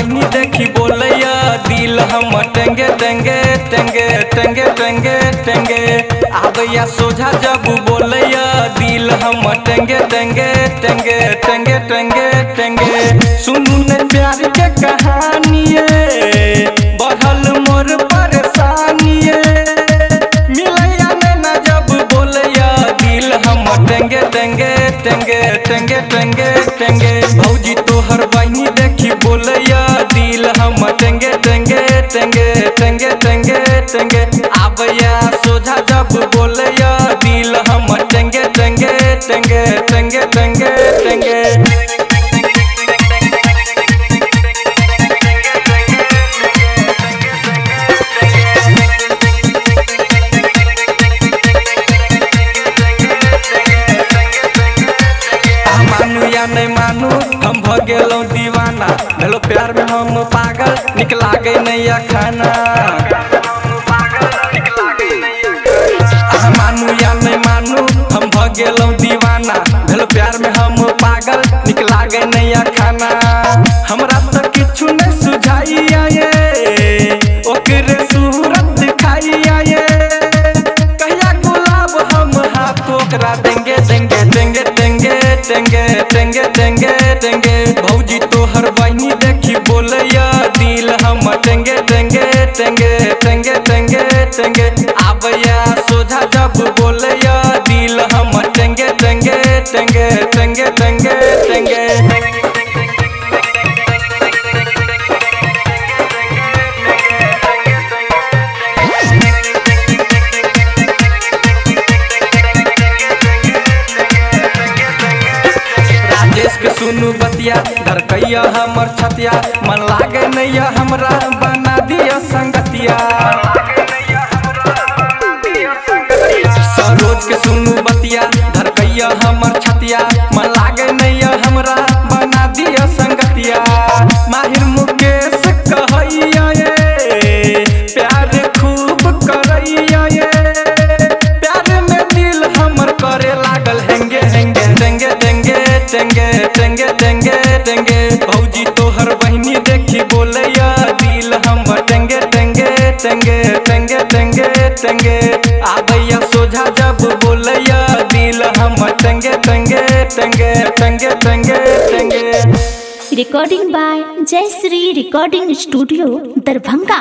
बहनी देखी बोलैया दिल हम टेंगे टेंगे टेंगे टेंगे टेंगे टेंगे आबैया सोझा जब बोलैया दिल हम टेंगे टेंगे टेंगे टेंगे टेंगे टेंगे सुनू ने प्यार के कहानी बढ़ल मोर परेशानी मिलैया में ना जब बोलैया दिल हम टेंगे टेंगे टेंगे टेंगे टेंगे टेंगे भौजी तोहर बहनी देखी बोलैया दिल हम टेंगे टेंगे टेंगे टेंगे टेंगे टेंगे आबैया सोझा जब बोलैया दिल हम टेंगे टेंगे टेंगे टेंगे टेंगे टेंगे नहीं मानू हम भगेलों दीवाना भेलो प्यार में हम पागल निक लागे नैया खाना मानू या नहीं मानू हम भगेलों दीवाना भेलो प्यार में हम पागल निक लागे नैया खाना हमरा तो किछु नहीं सुझाइया ओकरे सूरत दिखाइया कहिया गुलाब हम हाथ ओकरा देंगे देंगे देंगे देंगे टेंगे टेंगे टेंगे टेंगे भौजी तोहर बहनी देखी बोलैया दिल हम टेंगे टेंगे टेंगे टेंगे टेंगे टेंगे आबैया सोझा जब बोलैया दिल हम टेंगे टेंगे टेंगे टेंगे टेंगे टेंगे सुनू बतिया धड़कैया हमर छतिया मन लागे नैया हमरा बना दिया संगतिया सरोज के सुनू बतिया धड़कैया हमर छतिया मन लागे नैया हमरा बना दिया संगतिया माहिर मुकेश कहैया प्यार खूब करैया प्यार में दिल हमर करे लागल हेंगे हेंगे टेंगे टेंगे टेंगे टेंगे टेंगे टेंगे भौजी तोहर बहनी देखी बोलैया दिल हम टेंगे टेंगे टेंगे टेंगे टेंगे टेंगे आबैया सोझा जब बोलैया दिल हम टेंगे टेंगे टेंगे टेंगे टेंगे टेंगे रिकॉर्डिंग बाय जय श्री रिकॉर्डिंग स्टूडियो दरभंगा।